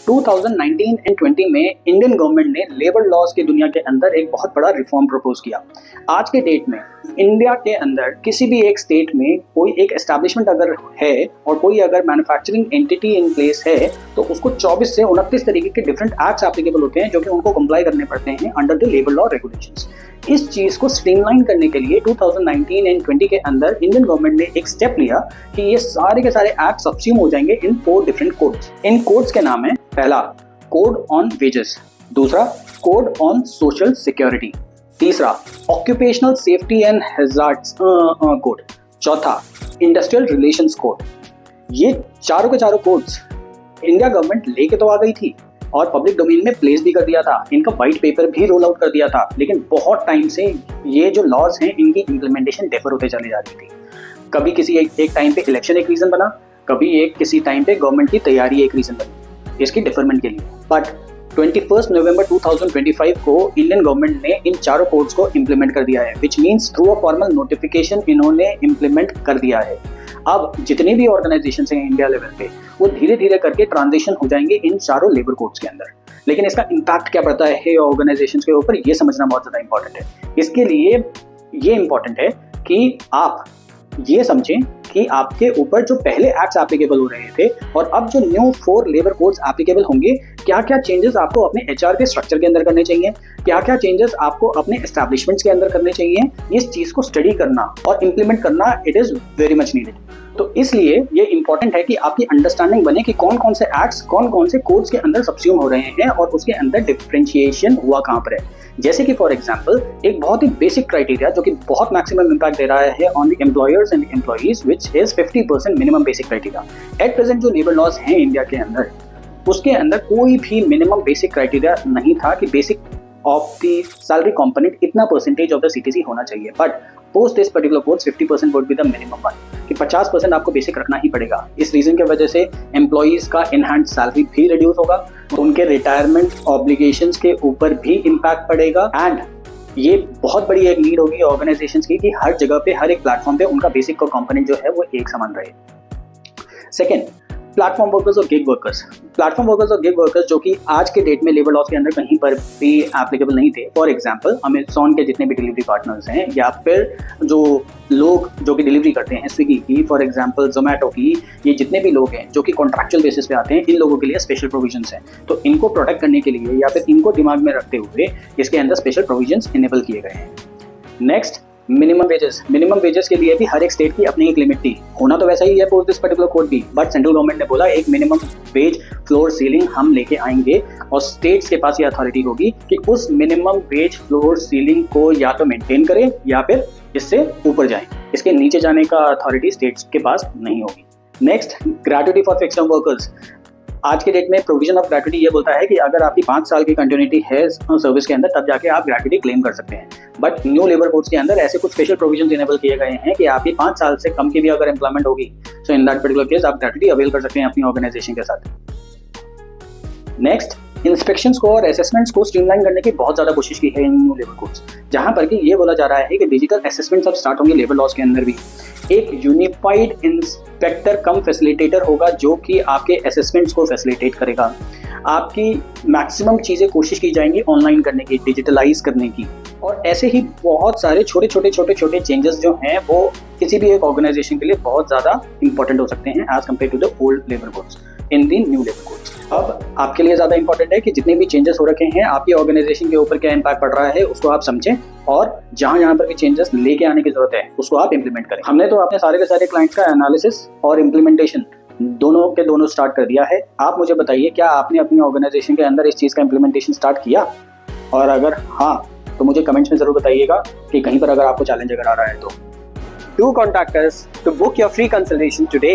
2019 and 20 में Indian government ने labour laws की दुनिया के अंदर एक बहुत बड़ा रिफॉर्म प्रपोज किया। आज के डेट में इंडिया के अंदर किसी भी एक स्टेट में कोई एक एस्टैब्लिशमेंट अगर है और कोई अगर मैन्युफैक्चरिंग एंटिटी इन प्लेस है तो उसको 24 से 29 तरीके के डिफरेंट एक्ट्स एप्लीकेबल होते हैं जो कि उनको कंप्लाई करने पड़ते हैं under the labour law regulations. इस चीज को स्ट्रीमलाइन करने के लिए 2019 एंड 20 के अंदर इंडियन गवर्नमेंट ने एक स्टेप लिया कि ये सारे के सारे एक्ट सब्स्यूम हो जाएंगे इन 4 डिफरेंट कोड्स। इन कोड्स के नाम है पहला कोड ऑन वेजेस, दूसरा कोड ऑन सोशल सिक्योरिटी, तीसरा occupational safety and hazards code, चौथा इंडस्ट्रियल रिलेशंस कोड। ये चारों के चारों कोड्स इंडिया गवर्नमेंट लेके तो आ गई थी और पब्लिक डोमेन में प्लेस भी कर दिया था, इनका वाइट पेपर भी रोल आउट कर दिया था, लेकिन बहुत टाइम से ये जो लॉज हैं इनकी इम्प्लीमेंटेशन डेफर होते चली जा रही थी। कभी किसी एक टाइम पे इलेक्शन एक रीजन बना, कभी किसी टाइम पे गवर्नमेंट की तैयारी एक रीजन बनी इसकी डिफरमेंट के लिए। बट 21 नवंबर 2025 को इंडियन गवर्नमेंट ने इन चारों कोड्स को इम्प्लीमेंट कर दिया है, which means through a formal notification इन्होंने इम्प्लीमेंट कर दिया है। अब जितनी भी ऑर्गेनाइजेशन हैं इंडिया लेवल पे वो धीरे धीरे करके ट्रांजिशन हो जाएंगे इन चारों लेबर कोड्स के अंदर। लेकिन इसका इम्पैक्ट क्या पड़ता है ऑर्गेनाइजेशन के ऊपर, ये समझना बहुत ज़्यादा इंपॉर्टेंट है। इसके लिए ये इंपॉर्टेंट है कि आप ये समझें कि आपके ऊपर जो पहले एक्ट्स एप्लीकेबल हो रहे थे और अब जो न्यू 4 लेबर कोड्स एप्लीकेबल होंगे, क्या क्या चेंजेस आपको अपने एचआर के स्ट्रक्चर के अंदर करने चाहिए, क्या क्या चेंजेस आपको अपने एस्टैब्लिशमेंट्स के अंदर करने चाहिए। इस चीज को स्टडी करना और इम्प्लीमेंट करना it is very much needed. तो इसलिए ये इंपॉर्टेंट है कि आपकी अंडरस्टैंडिंग बने कि कौन कौन से एक्ट्स कौन कौन से कोड्स के अंदर सब्स्यूम हो रहे हैं और उसके अंदर डिफरेंशिएशन हुआ कहाँ पर है। जैसे कि फॉर एग्जांपल एक बहुत ही बेसिक क्राइटेरिया जो कि बहुत मैक्सिमम इंपैक्ट दे रहा है on the employers and employees which is 50% minimum basic criteria. At present जो लेबर लॉज हैं इंडिया के अंदर उसके अंदर कोई भी मिनिमम बेसिक क्राइटेरिया नहीं था कि basic of the salary component इतना परसेंटेज ऑफ द सीटीसी होना चाहिए। But post this particular code 50% would be the minimum one, कि 50% आपको बेसिक रखना ही पड़ेगा। इस रीजन की वजह से एम्प्लॉइज का इनहैंड सैलरी भी रिड्यूस होगा, तो उनके रिटायरमेंट ऑब्लिगेशंस के ऊपर भी इम्पैक्ट पड़ेगा। एंड ये बहुत बड़ी एक नीड होगी ऑर्गेनाइजेशंस की कि हर जगह पे हर एक प्लेटफॉर्म पे उनका बेसिक का कंपोनेंट जो है वो एक समान रहे। सेकेंड, प्लेटफॉर्म वर्कर्स और गिग वर्कर्स। प्लेटफॉर्म वर्कर्स और गिग वर्कर्स जो कि आज के डेट में लेबर लॉज के अंदर कहीं पर भी एप्लीकेबल नहीं थे। फॉर एग्जांपल अमेज़न के जितने भी डिलीवरी पार्टनर्स हैं या फिर जो लोग जो कि डिलीवरी करते हैं स्विगी की, फॉर एग्जांपल जोमेटो की, ये जितने भी लोग हैं जो कि कॉन्ट्रैक्चुअल बेसिस पे आते हैं, इन लोगों के लिए स्पेशल प्रोविजंस हैं। तो इनको प्रोटेक्ट करने के लिए या फिर इनको दिमाग में रखते हुए इसके अंदर स्पेशल प्रोविजंस इनेबल किए गए हैं। Next, minimum wages. Minimum wages के लिए भी हर एक स्टेट की अपनी एक लिमिट थी, होना तो वैसा ही है पोस्ट दिस पर्टिकुलर कोड भी, बट सेंट्रल गवर्नमेंट ने बोला एक मिनिमम वेज फ्लोर सीलिंग हम लेके आएंगे और स्टेट्स के पास ये अथॉरिटी होगी कि उस मिनिमम वेज फ्लोर सीलिंग को या तो मेंटेन करें या फिर इससे ऊपर जाएं। इसके नीचे जाने का अथॉरिटी स्टेट्स के पास नहीं होगी। Next, gratuity for fixed term workers. आज के डेट में प्रोविजन ऑफ ग्रेट्युटी ये बोलता है कि अगर आपकी 5 साल की कंटिन्यूटी है सर्विस के अंदर तब जाके आप ग्रेट्युटी क्लेम कर सकते हैं। बट न्यू लेबर कोड्स के अंदर ऐसे कुछ स्पेशल प्रोविजन इनेबल किए गए हैं कि आपकी 5 साल से कम की भी अगर एम्प्लॉयमेंट होगी सो इन दैट पर्टिकुलर केस आप ग्रेट्युटी अवेल कर सकते हैं अपनी ऑर्गेनाइजेशन के साथ। नेक्स्ट, इंस्पेक्शंस को और असेसमेंट्स को स्ट्रीमलाइन करने की बहुत ज़्यादा कोशिश की है इन न्यू लेबर कोड्स, जहां पर कि ये बोला जा रहा है कि डिजिटल असेसमेंट्स अब स्टार्ट होंगे लेबर लॉज के अंदर भी। एक यूनिफाइड इंस्पेक्टर कम फैसिलिटेटर होगा जो कि आपके असेसमेंट्स को फैसिलिटेट करेगा। आपकी मैक्सिमम चीज़ें कोशिश की जाएंगी ऑनलाइन करने की, डिजिटलाइज करने की, और ऐसे ही बहुत सारे छोटे छोटे चेंजेस जो हैं वो किसी भी एक ऑर्गेनाइजेशन के लिए बहुत ज़्यादा इंपॉर्टेंट हो सकते हैं as compare to the old labour codes in the new labour codes. अब आपके लिए ज़्यादा इंपॉर्टेंट है कि जितने भी चेंजेस हो रखे हैं आपकी ऑर्गेनाइजेशन के ऊपर क्या इम्पैक्ट पड़ रहा है उसको आप समझें और जहाँ पर भी चेंजेस लेके आने की जरूरत है उसको आप इंप्लीमेंट करें। हमने तो अपने सारे के सारे क्लाइंट्स का एनालिसिस और इम्प्लीमेंटेशन दोनों के दोनों स्टार्ट कर दिया है। आप मुझे बताइए क्या आपने अपनी ऑर्गेनाइजेशन के अंदर इस चीज़ का इम्प्लीमेंटेशन स्टार्ट किया, और अगर हाँ तो मुझे कमेंट्स में ज़रूर बताइएगा कि कहीं पर अगर आपको चैलेंज अगर आ रहा है तो। Do contact us to book your free consultation today.